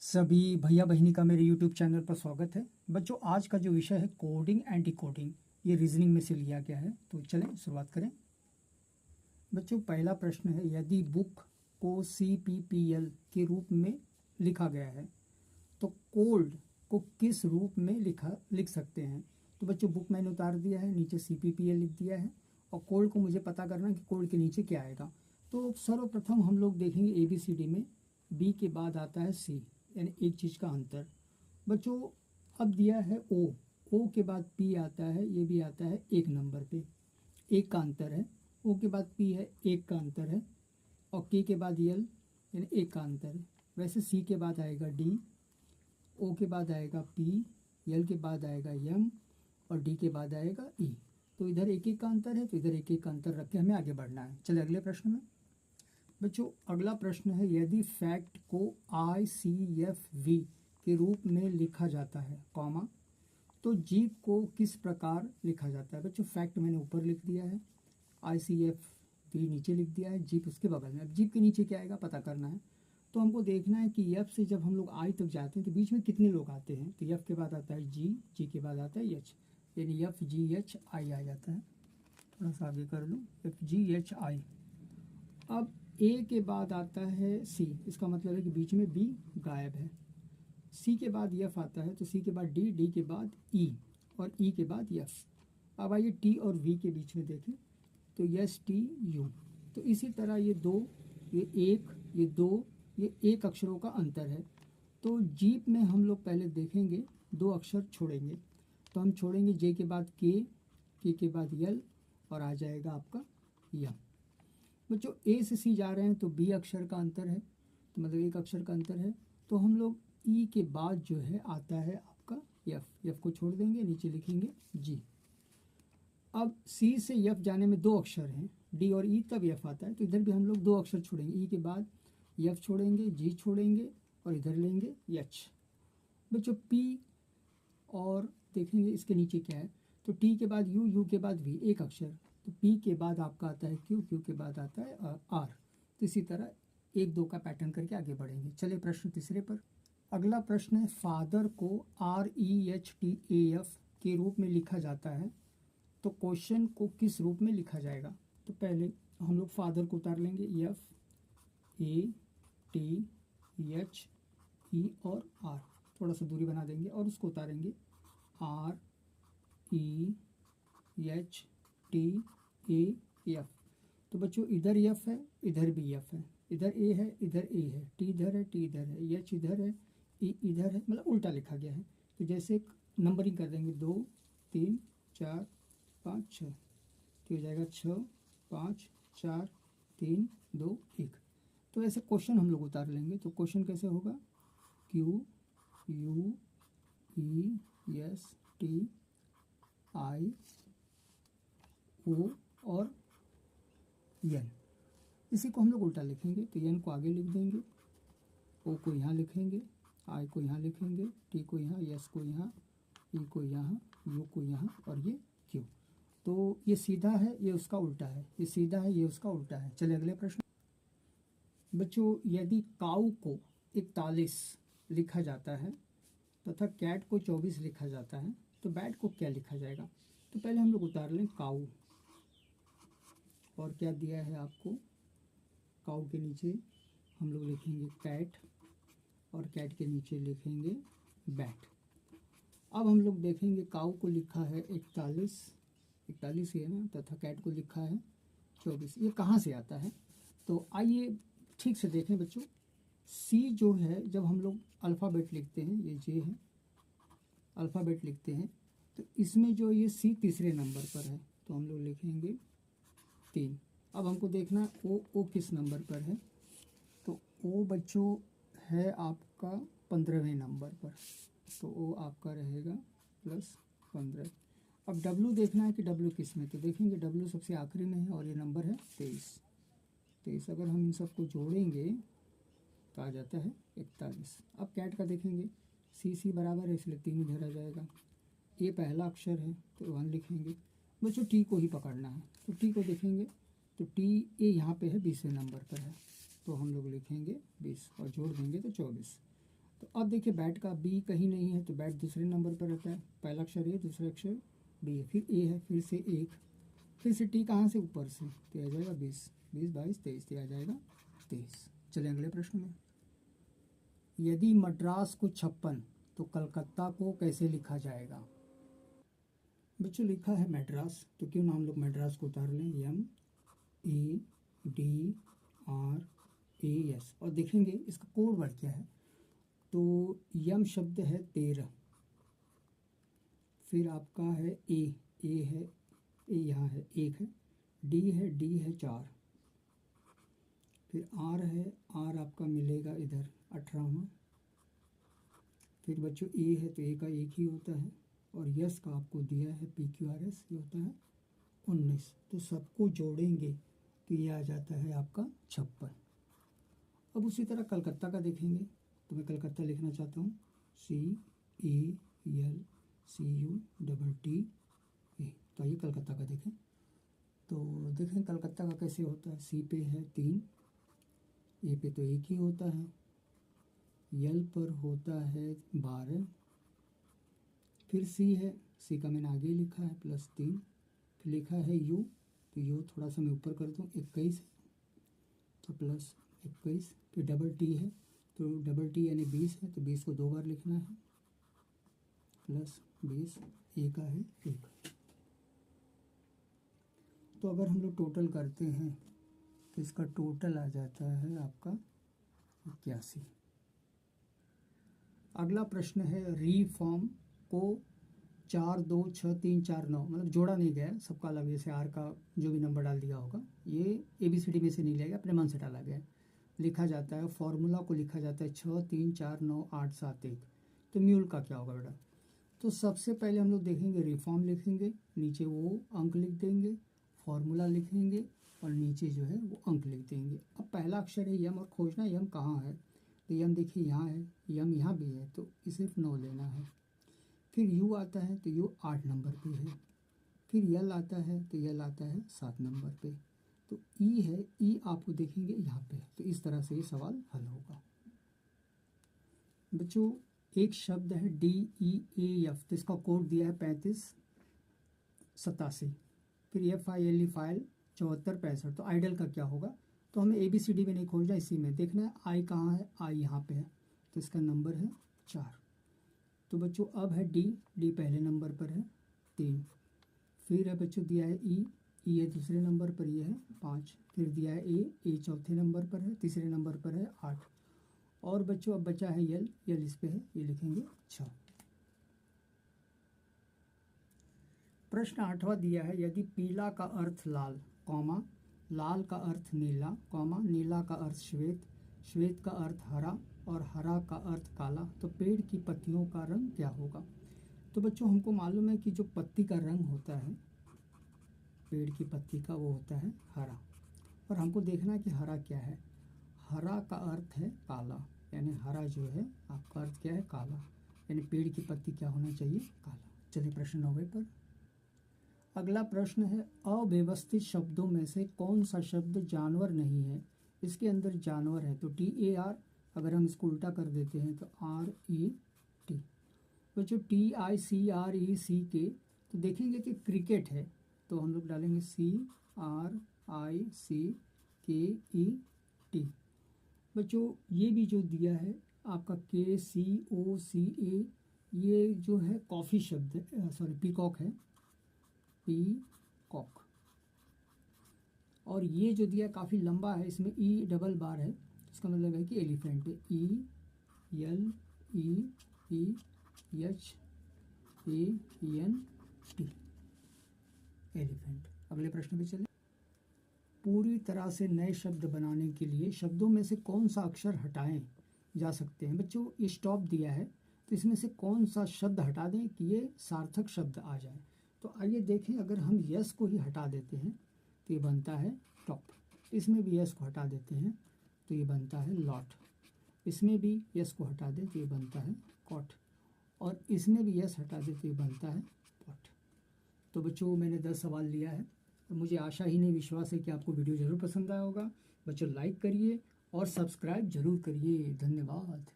सभी भैया बहिनी का मेरे YouTube चैनल पर स्वागत है। बच्चों, आज का जो विषय है कोडिंग एंड डिकोडिंग, ये रीजनिंग में से लिया गया है। तो चलें शुरुआत करें। बच्चों, पहला प्रश्न है, यदि बुक को CPPL के रूप में लिखा गया है तो कोल्ड को किस रूप में लिख सकते हैं। तो बच्चों, बुक मैंने उतार दिया है, नीचे CPPL लिख दिया है और कोल्ड को मुझे पता करना है कि कोल्ड के नीचे क्या आएगा। तो सर्वप्रथम हम लोग देखेंगे ABCD में B के बाद आता है C, यानी एक चीज़ का अंतर। बच्चों, अब दिया है O के बाद P आता है, ये भी आता है एक नंबर पे, एक का अंतर है। O के बाद P है, एक का अंतर है। और K के बाद L, यानी एक का अंतर है। वैसे C के बाद आएगा D, O के बाद आएगा P, L के बाद आएगा M और D के बाद आएगा E। तो इधर एक एक का अंतर है, तो इधर एक एक का अंतर रख के हमें आगे बढ़ना है। चलिए अगले प्रश्न में। बच्चों, अगला प्रश्न है, यदि फैक्ट को ICFV के रूप में लिखा जाता है कॉमा, तो जीप को किस प्रकार लिखा जाता है। बच्चों, फैक्ट मैंने ऊपर लिख दिया है, ICFV नीचे लिख दिया है, जीप उसके बगल में। अब जीप के नीचे क्या आएगा पता करना है। तो हमको देखना है कि एफ से जब हम लोग आई तक जाते हैं तो बीच में कितने लोग आते हैं। तो एफ के बाद आता है जी के बाद आता है एच, यानी FGHI आ जाता है। थोड़ा सा आगे कर लूँ, FGHI। अब ए के बाद आता है सी, इसका मतलब है कि बीच में बी गायब है। सी के बाद एफ आता है, तो सी के बाद डी के बाद ई और ई के बाद एफ। अब आइए टी और वी के बीच में देखें, तो STU। तो इसी तरह ये दो, ये एक, ये दो, ये एक अक्षरों का अंतर है। तो जीप में हम लोग पहले देखेंगे, दो अक्षर छोड़ेंगे। तो हम छोड़ेंगे जे के बाद के के बाद यल और आ जाएगा आपका यम। बच्चों, ए से सी जा रहे हैं तो बी अक्षर का अंतर है, तो मतलब एक अक्षर का अंतर है। तो हम लोग ई के बाद जो है आता है आपका एफ को छोड़ देंगे, नीचे लिखेंगे जी। अब सी से एफ जाने में दो अक्षर हैं, डी और ई, तब एफ आता है। तो इधर भी हम लोग दो अक्षर छोड़ेंगे, ई के बाद एफ छोड़ेंगे, जी छोड़ेंगे और इधर लेंगे एच। बच्चों, पी और देखेंगे इसके नीचे क्या है, तो टी के बाद यू के बाद वी, एक अक्षर। तो पी के बाद आपका आता है क्यू के बाद आता है आर। तो इसी तरह एक दो का पैटर्न करके आगे बढ़ेंगे। चलिए प्रश्न तीसरे पर। अगला प्रश्न है, फादर को REHTAF के रूप में लिखा जाता है, तो क्वेश्चन को किस रूप में लिखा जाएगा। तो पहले हम लोग फादर को उतार लेंगे, FATHE और R, थोड़ा सा दूरी बना देंगे और उसको उतारेंगे REHTAF। तो बच्चों, इधर एफ है, इधर भी एफ है, इधर ए है, इधर ए है, टी इधर है, टी इधर है, एच इधर है, ई इधर है, मतलब उल्टा लिखा गया है। तो जैसे नंबरिंग कर देंगे 2 3 4 5 6, तो हो जाएगा 6 5 4 3 2 1। तो ऐसे क्वेश्चन हम लोग उतार लेंगे। तो क्वेश्चन कैसे होगा, QUESTIO और एन, इसी को हम लोग उल्टा लिखेंगे। तो एन को आगे लिख देंगे, ओ को यहाँ लिखेंगे, आई को यहाँ लिखेंगे, टी को यहाँ, एस को यहाँ, ई को यहाँ, यू को यहाँ और ये क्यू। तो ये सीधा है, ये उसका उल्टा है, ये सीधा है, ये उसका उल्टा है। चलिए अगले प्रश्न। बच्चों, यदि काऊ को 41 लिखा जाता है तथा कैट को 24 लिखा जाता है, तो बैट को क्या लिखा जाएगा। तो पहले हम लोग उतार लें काऊ, और क्या दिया है आपको, काऊ के नीचे हम लोग लिखेंगे कैट और कैट के नीचे लिखेंगे बैट। अब हम लोग देखेंगे, काऊ को लिखा है 41 ही है ना, तथा कैट को लिखा है 24। ये कहाँ से आता है, तो आइए ठीक से देखें बच्चों। सी जो है, जब हम लोग अल्फ़ाबेट लिखते हैं, ये जे है, अल्फ़ाबेट लिखते हैं, तो इसमें जो ये सी तीसरे नंबर पर है, तो हम लोग लिखेंगे 3। अब हमको देखना ओ किस नंबर पर है, तो ओ बच्चों है आपका 15वें नंबर पर, तो ओ आपका रहेगा +15। अब डब्लू देखना है कि डब्लू किस में, तो देखेंगे डब्लू सबसे आखिरी में है और ये नंबर है 23। अगर हम इन सबको जोड़ेंगे तो आ जाता है 41। अब कैट का देखेंगे, सी बराबर है, इसलिए 3 इधर आ जाएगा। ये पहला अक्षर है तो 1 लिखेंगे। बच्चों, टी को ही पकड़ना है, तो टी को देखेंगे, तो टी ए यहाँ पे है, 20वें नंबर पर है, तो हम लोग लिखेंगे 20 और जोड़ देंगे तो 24। तो अब देखिए बैट का बी कहीं नहीं है, तो बैट दूसरे नंबर पर रहता है। पहला अक्षर ए, दूसरा अक्षर बी है, फिर ए है, फिर से एक, फिर से टी कहाँ से, ऊपर से, तो आ जाएगा 20, 20 22 23, तो आ जाएगा 23। चलिए अगले प्रश्न में, यदि मद्रास को 56 तो कलकत्ता को कैसे लिखा जाएगा? बच्चों लिखा है मैड्रास, तो क्यों ना हम लोग मैड्रास को उतार लें, MADRAS, और देखेंगे इसका कोड वर्ड क्या है। तो यम शब्द है 13, फिर आपका है ए है, ए यहाँ है 1 है, डी है 4, फिर आर है, आर आपका मिलेगा इधर 18वां, फिर बच्चों ए है तो ए का 1 ही होता है, और यस का आपको दिया है PQRS, ये होता है 19। तो सबको जोड़ेंगे तो ये आ जाता है आपका 56। अब उसी तरह कलकत्ता का देखेंगे, तो मैं कलकत्ता लिखना चाहता हूँ CALCUTTA। तो ये कलकत्ता का देखें, तो देखें कलकत्ता का कैसे होता है। सी पे है 3, ए पे तो 1 ही होता है, यल पर होता है 12, फिर सी है, सी का मैंने आगे लिखा है +3, फिर लिखा है यू, तो यू थोड़ा सा मैं ऊपर कर दूँ 21, तो +21, फिर डबल टी है, तो डबल टी यानी 20 है, तो 20 को 2 बार लिखना है, +20, ए का है 1। तो अगर हम लोग टोटल करते हैं तो इसका टोटल आ जाता है आपका 81। अगला प्रश्न है, रीफॉर्म को 4 2 6 3 4 9 मतलब जोड़ा नहीं गया है, सबका अलग, जैसे आर का जो भी नंबर डाल दिया होगा, ये ABCD में से नहीं लिया गया, अपने मन से डाला गया है। लिखा जाता है, फॉर्मूला को लिखा जाता है 6 3 4 9 8 7 1। तो म्यूल का क्या होगा बेटा? तो सबसे पहले हम लोग देखेंगे रिफॉर्म लिखेंगे, नीचे वो अंक लिख देंगे, फॉर्मूला लिखेंगे और नीचे जो है वो अंक लिख देंगे। अब पहला अक्षर है यम, और खोजना यम कहाँ है, तो यम देखिए यहाँ है, यम यहाँ भी है, तो सिर्फ 9 लेना है। फिर यू आता है, तो यू 8 नंबर पे है, फिर यल आता है, तो यल आता है 7 नंबर पे, तो ई है, ई आपको देखेंगे यहाँ पे, तो इस तरह से ये सवाल हल होगा। बच्चों एक शब्द है DEAF, तो इसका कोड दिया है 3587, फिर FILE फाइल 7465, तो आइडल का क्या होगा? तो हमें ABCD में नहीं खोजना, इसी में देखना है। आई कहाँ है, आई यहाँ पे है, तो इसका नंबर है 4। तो बच्चों अब है डी पहले नंबर पर है 3, फिर है बच्चों दिया है ई है दूसरे नंबर पर, ये है 5, फिर दिया है ए चौथे नंबर पर है, तीसरे नंबर पर है 8, और बच्चों अब बचा है यल इस पे है, ये लिखेंगे 6। प्रश्न 8वां दिया है, यदि पीला का अर्थ लाल, कॉमा लाल का अर्थ नीला, कॉमा नीला का अर्थ श्वेत, श्वेत का अर्थ हरा और हरा का अर्थ काला, तो पेड़ की पत्तियों का रंग क्या होगा? तो बच्चों हमको मालूम है कि जो पत्ती का रंग होता है पेड़ की पत्ती का, वो होता है हरा, और हमको देखना है कि हरा क्या है। हरा का अर्थ है काला, यानी हरा जो है आपका अर्थ क्या है, काला, यानी पेड़ की पत्ती क्या होना चाहिए, काला। चलिए प्रश्न 9 पर। अगला प्रश्न है, अव्यवस्थित शब्दों में से कौन सा शब्द जानवर नहीं है? इसके अंदर जानवर है, तो TAR, अगर हम इसको उल्टा कर देते हैं तो RET। बच्चों TICRECK, तो देखेंगे कि क्रिकेट है, तो हम लोग डालेंगे CRICKET। बच्चों ये भी जो दिया है आपका KCOCA, ये जो है कॉफ़ी शब्द, सॉरी पीकॉक है, पीकॉक। और ये जो दिया काफ़ी लंबा है, इसमें ई डबल बार है, इसका मतलब है कि एलिफेंट है, ELEPHANT, एलिफेंट। अगले प्रश्न पे चले। पूरी तरह से नए शब्द बनाने के लिए शब्दों में से कौन सा अक्षर हटाएं जा सकते हैं? बच्चों ये स्टॉप दिया है, तो इसमें से कौन सा शब्द हटा दें कि ये सार्थक शब्द आ जाए? तो आइए देखें, अगर हम यस को ही हटा देते हैं तो ये बनता है टॉप, इसमें भी यस को हटा देते हैं तो ये बनता है लॉट, इसमें भी यस को हटा दें तो ये बनता है कॉट, और इसमें भी यस हटा दें तो ये बनता है पॉट। तो बच्चों मैंने 10 सवाल लिया है, और मुझे आशा ही नहीं विश्वास है कि आपको वीडियो ज़रूर पसंद आया होगा। बच्चों लाइक करिए और सब्सक्राइब जरूर करिए। धन्यवाद।